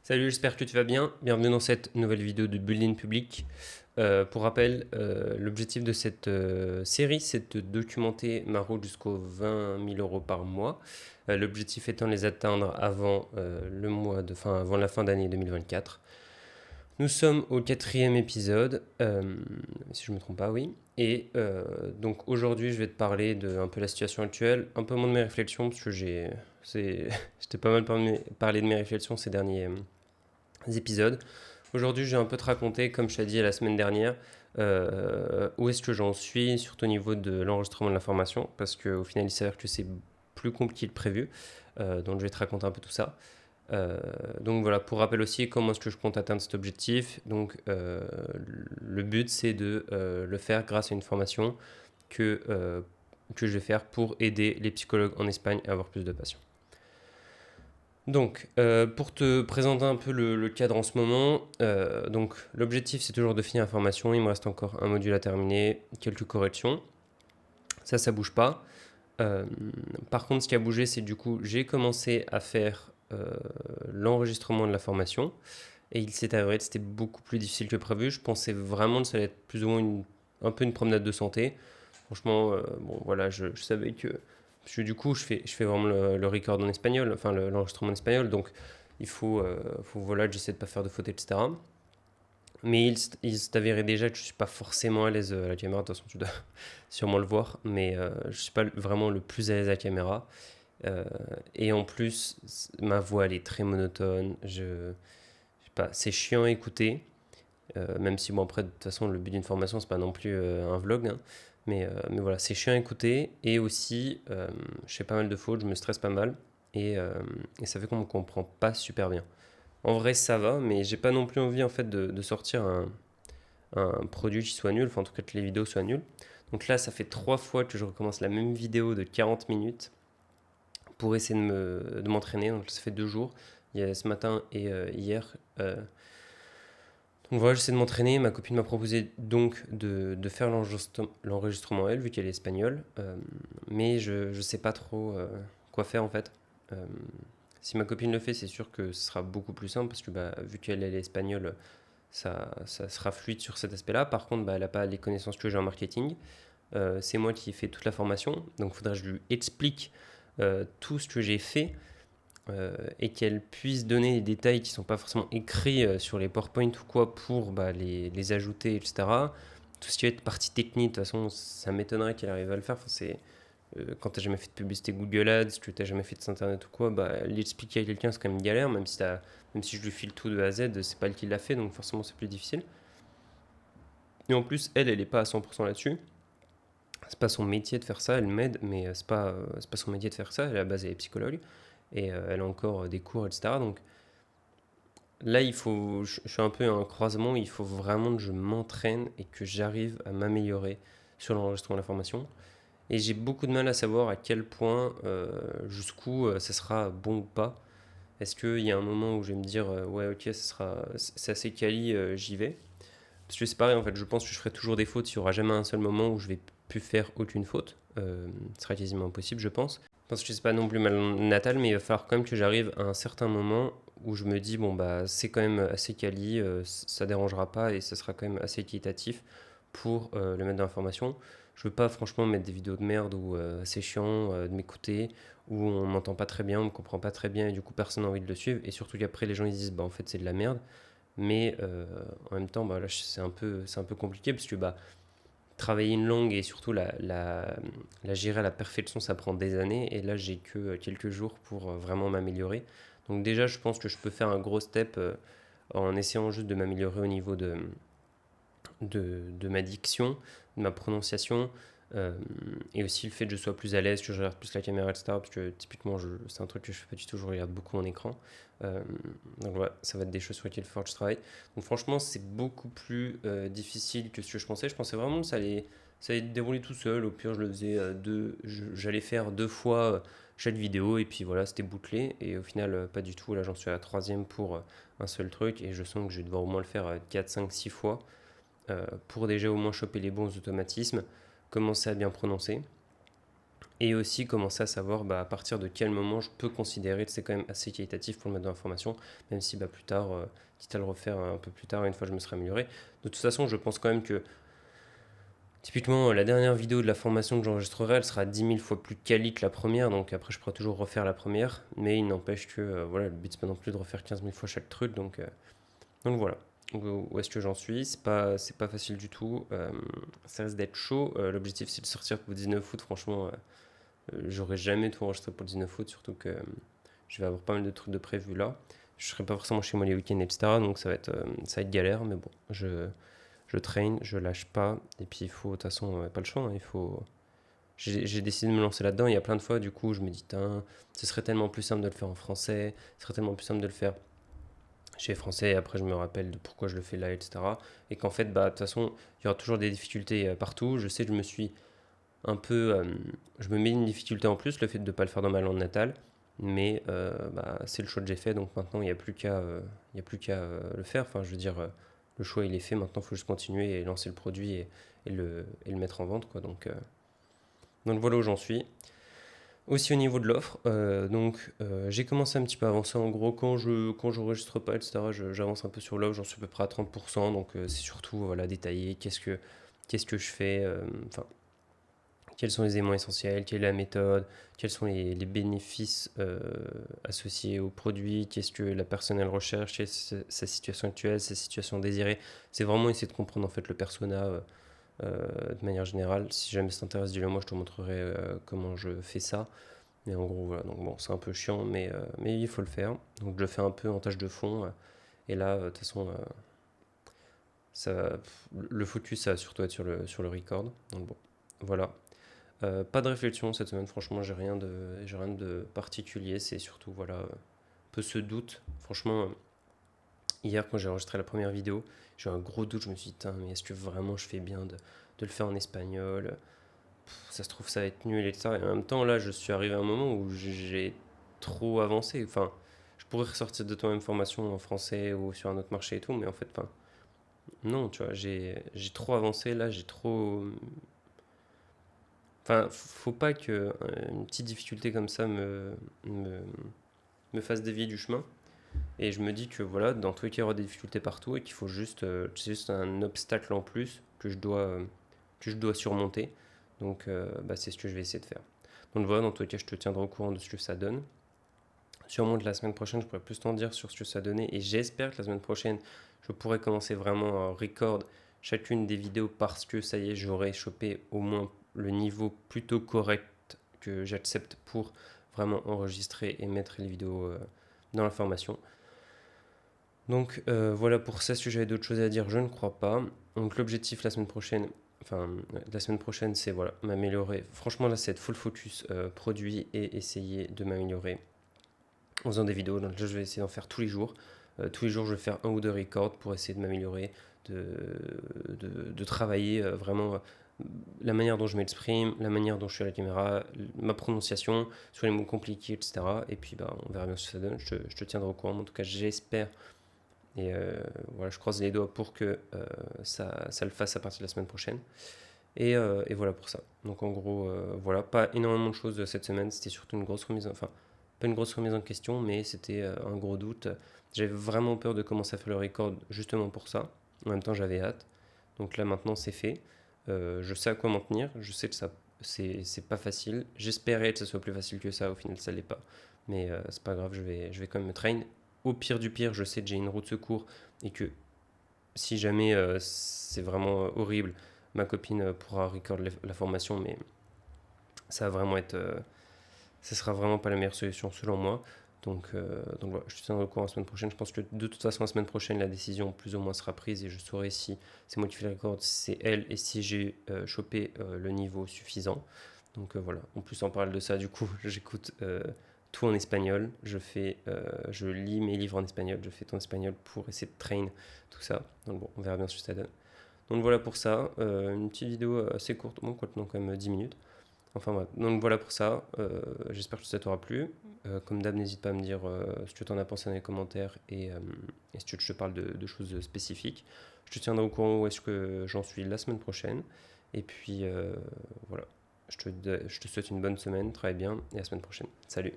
Salut, j'espère que tu vas bien. Bienvenue dans cette nouvelle vidéo de Building Public. Pour rappel, l'objectif de cette série, c'est de documenter ma route jusqu'aux 20 000 euros par mois. L'objectif étant de les atteindre avant, avant la fin d'année 2024. Nous sommes au quatrième épisode, si je ne me trompe pas, oui. Et donc aujourd'hui, je vais te parler de un peu la situation actuelle, un peu moins de mes réflexions, parce que j'étais pas mal parlé de mes réflexions ces derniers épisodes. Aujourd'hui, je vais un peu te raconter, comme je t'ai dit la semaine dernière, où est-ce que j'en suis, surtout au niveau de l'enregistrement de l'information, parce qu'au final, il s'avère que c'est plus compliqué que prévu. Donc, je vais te raconter un peu tout ça. Donc voilà, pour rappel aussi, comment est-ce que je compte atteindre cet objectif. Donc, le but, c'est de le faire grâce à une formation que je vais faire pour aider les psychologues en Espagne à avoir plus de patients. Donc, pour te présenter un peu le cadre en ce moment, donc l'objectif c'est toujours de finir la formation. Il me reste encore un module à terminer, quelques corrections. Ça bouge pas. Euh, Par contre, ce qui a bougé, c'est du coup, j'ai commencé à faire l'enregistrement de la formation et il s'est avéré que c'était beaucoup plus difficile que prévu. Je pensais vraiment que ça allait être plus ou moins un peu une promenade de santé. Franchement, bon voilà, je savais que. Parce que du coup, je fais vraiment le record en espagnol, enfin l'enregistrement en espagnol, donc voilà, que j'essaie de pas faire de fautes, etc. Mais il s'est avéré déjà que je suis pas forcément à l'aise à la caméra, de toute façon, tu dois sûrement le voir, mais je suis pas vraiment le plus à l'aise à la caméra. Euh, et en plus, ma voix, elle est très monotone, je sais pas, c'est chiant à écouter. Même si, bon, après, de toute façon, le but d'une formation, c'est pas non plus un vlog, hein. Mais voilà, c'est chiant à écouter. Et aussi, je fais pas mal de fautes, je me stresse pas mal. Et ça fait qu'on me comprend pas super bien. En vrai, ça va, mais j'ai pas non plus envie, en fait, de sortir un produit qui soit nul. Enfin, en tout cas, que les vidéos soient nulles. Donc là, ça fait 3 fois que je recommence la même vidéo de 40 minutes pour essayer de m'entraîner. Donc ça fait 2 jours. Il y a ce matin et hier. Donc voilà, j'essaie de m'entraîner. Ma copine m'a proposé donc de faire l'enregistrement elle, vu qu'elle est espagnole. Mais je ne sais pas trop quoi faire en fait. Euh, Si ma copine le fait, c'est sûr que ce sera beaucoup plus simple parce que bah, vu qu'elle elle est espagnole, ça sera fluide sur cet aspect-là. Par contre, bah, elle n'a pas les connaissances que j'ai en marketing. C'est moi qui ai fait toute la formation. Donc il faudra que je lui explique tout ce que j'ai fait et qu'elle puisse donner des détails qui ne sont pas forcément écrits sur les PowerPoint ou quoi pour bah, les ajouter, etc. Tout ce qui va être partie technique, de toute façon, ça m'étonnerait qu'elle arrive à le faire. Enfin, quand tu n'as jamais fait de publicité Google Ads, que tu n'as jamais fait de site internet ou quoi, bah, l'expliquer à quelqu'un, c'est quand même une galère, même si je lui file tout de A à Z, c'est pas elle qui l'a fait, donc forcément c'est plus difficile. Et en plus, elle est pas à 100% là-dessus. C'est pas son métier de faire ça, elle m'aide, mais c'est pas son métier de faire ça. Elle, à la base, elle est psychologue et elle a encore des cours, etc. Donc là, je suis un peu à un croisement, il faut vraiment que je m'entraîne et que j'arrive à m'améliorer sur l'enregistrement de la formation. Et j'ai beaucoup de mal à savoir à quel point, jusqu'où ça sera bon ou pas. Est-ce qu'il y a un moment où je vais me dire, ouais, ok, c'est assez quali, j'y vais. Parce que c'est pareil, en fait, je pense que je ferai toujours des fautes, il n'y aura jamais un seul moment où je vais plus faire aucune faute. Ce sera quasiment impossible, je pense. Parce que c'est pas non plus mal natal, mais il va falloir quand même que j'arrive à un certain moment où je me dis, bon, bah, c'est quand même assez quali, ça dérangera pas et ça sera quand même assez équitatif pour le mettre dans l'information. Je veux pas franchement mettre des vidéos de merde ou c'est chiant de m'écouter, où on m'entend pas très bien, on me comprend pas très bien et du coup personne n'a envie de le suivre. Et surtout qu'après les gens ils disent, bah en fait c'est de la merde. Mais en même temps, bah, là c'est un peu compliqué parce que bah, travailler une langue et surtout la gérer à la perfection, ça prend des années. Et là, j'ai que quelques jours pour vraiment m'améliorer. Donc déjà, je pense que je peux faire un gros step en essayant juste de m'améliorer au niveau de ma diction, de ma prononciation, euh, et aussi le fait que je sois plus à l'aise, que je regarde plus la caméra, etc. Parce que typiquement, c'est un truc que je fais pas du tout, je regarde beaucoup mon écran. Euh, donc voilà, ça va être des choses sur lesquelles il faut que je travaille. Donc franchement, c'est beaucoup plus difficile que ce que je pensais. Je pensais vraiment que ça allait dérouler tout seul. Au pire, je le faisais j'allais faire 2 fois chaque vidéo, et puis voilà, c'était bouclé. Et au final, pas du tout. Là, j'en suis à la troisième pour un seul truc, et je sens que je vais devoir au moins le faire 4, 5, 6 fois pour déjà au moins choper les bons automatismes, commencer à bien prononcer. Et aussi commencer à savoir à partir de quel moment je peux considérer que c'est quand même assez qualitatif pour le mettre dans la formation, même si plus tard, quitte à le refaire un peu plus tard, une fois que je me serai amélioré. De toute façon, je pense quand même que typiquement, la dernière vidéo de la formation que j'enregistrerai, elle sera 10 000 fois plus quali que la première, donc après je pourrai toujours refaire la première, mais il n'empêche que voilà, le but c'est pas non plus de refaire 15 000 fois chaque truc, donc voilà. Où est-ce que j'en suis? C'est pas facile du tout, ça risque d'être chaud. L'objectif c'est de sortir pour le 19 août, franchement, j'aurais jamais tout enregistré pour le 19 août, surtout que je vais avoir pas mal de trucs de prévus là. Je serai pas forcément chez moi les week-ends, etc. Donc ça va être galère, mais bon, je traîne, je lâche pas. Et puis il faut, de toute façon, pas le choix, hein, il faut. J'ai décidé de me lancer là-dedans. Il y a plein de fois, du coup, je me dis, ce serait tellement plus simple de le faire en français, ce serait tellement plus simple de le faire chez les Français. Et après, je me rappelle de pourquoi je le fais là, etc. Et qu'en fait, de toute façon, il y aura toujours des difficultés partout. Je sais que je me suis un peu. Je me mets une difficulté en plus, le fait de ne pas le faire dans ma langue natale. Mais c'est le choix que j'ai fait, donc maintenant il n'y a plus qu'à le faire. Enfin, je veux dire, le choix il est fait, maintenant il faut juste continuer et lancer le produit et le mettre en vente, quoi. Donc voilà où j'en suis. Aussi au niveau de l'offre, j'ai commencé un petit peu à avancer. En gros, quand j'enregistre pas, etc., j'avance un peu sur l'offre, j'en suis à peu près à 30%. Donc c'est surtout voilà, détailler qu'est-ce que je fais, enfin quels sont les éléments essentiels, quelle est la méthode, quels sont les bénéfices associés au produit, qu'est-ce que la personne elle recherche, quelle est sa situation actuelle, sa situation désirée. C'est vraiment essayer de comprendre en fait le persona de manière générale. Si jamais ça t'intéresse, dis-le moi, je te montrerai comment je fais ça. Mais en gros, voilà, donc bon, c'est un peu chiant, mais il faut le faire. Donc je le fais un peu en tâche de fond. Et là, de toute façon, le focus, ça va surtout être sur le record. Donc bon, voilà. Pas de réflexion cette semaine, franchement, j'ai rien de particulier. C'est surtout, voilà, un peu ce doute. Franchement, hier, quand j'ai enregistré la première vidéo, j'ai eu un gros doute. Je me suis dit, mais est-ce que vraiment je fais bien de le faire en espagnol? Ça se trouve, ça va être nul, etc. Et en même temps, là, je suis arrivé à un moment où j'ai trop avancé. Enfin, je pourrais ressortir de toi-même formation en français ou sur un autre marché et tout, mais en fait, enfin, non, tu vois, j'ai trop avancé là, j'ai trop. Enfin, faut pas que une petite difficulté comme ça me, me fasse dévier du chemin. Et je me dis que voilà, dans tous les cas, il y aura des difficultés partout et qu'il faut juste, c'est juste un obstacle en plus que je dois surmonter. Donc, c'est ce que je vais essayer de faire. Donc voilà, dans tous les cas, je te tiendrai au courant de ce que ça donne. Sûrement que la semaine prochaine, je pourrai plus t'en dire sur ce que ça donnait. Et j'espère que la semaine prochaine, je pourrai commencer vraiment à record chacune des vidéos parce que ça y est, j'aurai chopé au moins le niveau plutôt correct que j'accepte pour vraiment enregistrer et mettre les vidéos dans la formation. Donc voilà pour ça, si j'avais d'autres choses à dire, je ne crois pas. Donc l'objectif la semaine prochaine, c'est voilà, m'améliorer. Franchement là c'est être full focus produit et essayer de m'améliorer en faisant des vidéos. Donc là je vais essayer d'en faire tous les jours. Tous les jours je vais faire un ou deux records pour essayer de m'améliorer, de travailler vraiment la manière dont je m'exprime, la manière dont je suis à la caméra, ma prononciation, sur les mots compliqués, etc. Et puis on verra bien ce que ça donne, je te tiendrai au courant. En tout cas j'espère. Et voilà, je croise les doigts pour que ça le fasse à partir de la semaine prochaine. Et voilà pour ça. Donc en gros, voilà, pas énormément de choses cette semaine. C'était surtout une grosse remise, enfin, pas une grosse remise en question, mais c'était un gros doute. J'avais vraiment peur de commencer à faire le record justement pour ça. En même temps, j'avais hâte. Donc là, maintenant, c'est fait. Je sais à quoi m'en tenir. Je sais que ça, c'est pas facile. J'espérais que ça soit plus facile que ça. Au final, ça l'est pas. Mais c'est pas grave, je vais quand même me train. Au pire du pire, je sais que j'ai une roue de secours et que si jamais c'est vraiment horrible, ma copine pourra record la formation, mais ça va vraiment être, ça sera vraiment pas la meilleure solution selon moi. Donc voilà, je te tiendrai au courant la semaine prochaine. Je pense que de toute façon, la semaine prochaine, la décision plus ou moins sera prise et je saurai si c'est moi qui fais le record, si c'est elle et si j'ai chopé le niveau suffisant. Donc voilà, en plus, on parle de ça, du coup, j'écoute tout en espagnol. Je lis mes livres en espagnol, je fais tout en espagnol pour essayer de train tout ça. Donc bon, on verra bien ce que ça donne. Donc voilà pour ça, une petite vidéo assez courte, bon, quand même 10 minutes. Enfin bref, donc voilà pour ça. J'espère que ça t'aura plu. Comme d'hab, n'hésite pas à me dire ce que tu en as pensé dans les commentaires et si tu veux que je te parle de choses spécifiques. Je te tiendrai au courant où est-ce que j'en suis la semaine prochaine. Et puis voilà, Je te souhaite une bonne semaine, travaille bien et à la semaine prochaine. Salut.